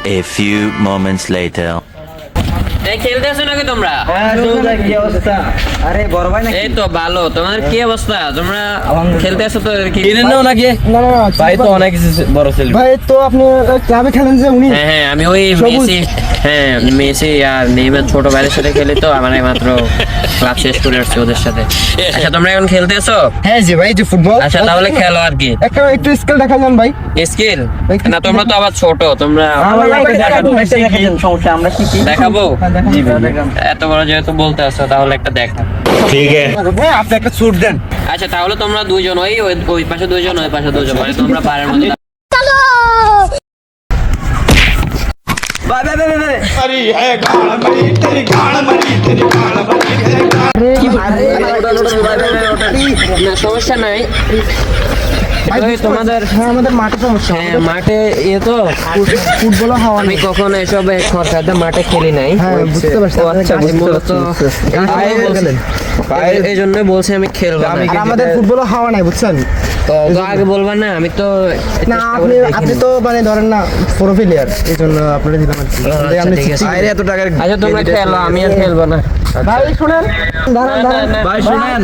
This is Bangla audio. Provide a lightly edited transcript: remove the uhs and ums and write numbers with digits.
A few moments later. এই খেলতে আছো নাকি তোমরা? কি অবস্থা? আরে বড় ভাই নাকি? এই তো ভালো। তোমাদের কি অবস্থা? তোমরা খেলতে আছো তো কি? কিনেন নাও নাকি? না না না, ভাই তো অনেক বড় ছেলে। ভাই তো আপনি ক্লাবে খেলেন যে উনি হ্যাঁ হ্যাঁ, আমি ওই মেসি, হ্যাঁ মেসি আর নেইমার ছোট ভাইয়ের সাথে খেলি তো, আমার মাত্র ক্লাব শেষ করে আসছি ওদের সাথে। আচ্ছা তোমরা এখন খেলতে আছো? হ্যাঁ জি ভাই, যে ফুটবল। আচ্ছা তাহলে খেলো আর কি। একটা একটু স্কিল দেখালেন ভাই। স্কিল না, তোমরা তো আবার ছোট, তোমরা সমস্যা আমরা শিখি। দেখাবো? এত বড় যেহেতু বলতে আসছো তাহলে একটা দেখা। ভাই আপনি একটা স্যুট দেন। আচ্ছা তাহলে তোমরা দুইজন ওই পাশে দুইজন, ওই পাশে দুইজন, মানে তোমরা পারের মধ্যে ভাই ভাই ভাই ভাই না, সমস্যা নাই। ওই তোমাদের হ্যাঁ আমাদের মাঠে সমস্যা। হ্যাঁ মাঠে তো ফুটবল হাওয়া আমি নেই। কখনো এসব খরচাতে মাঠে খেলি নাই। হ্যাঁ বুঝতে পারছি। ও আচ্ছা, মূলত এই জন্য বলছি আমি খেলবো না। আর আমাদের ফুটবল হাওয়া নাই বুঝছেন। তো আগে বলবা না, আমি তো না আপনি তো মানে ধরেন না প্রো প্লেয়ার, এই জন্য আপনারা দিলাম আর কি। আপনি ঠিক আছে। আরে এত টাকার আচ্ছা তোমরা খেলো, আমি আর খেলবো না। ভাই শুনেন, দাঁড়ান দাঁড়ান ভাই শুনেন।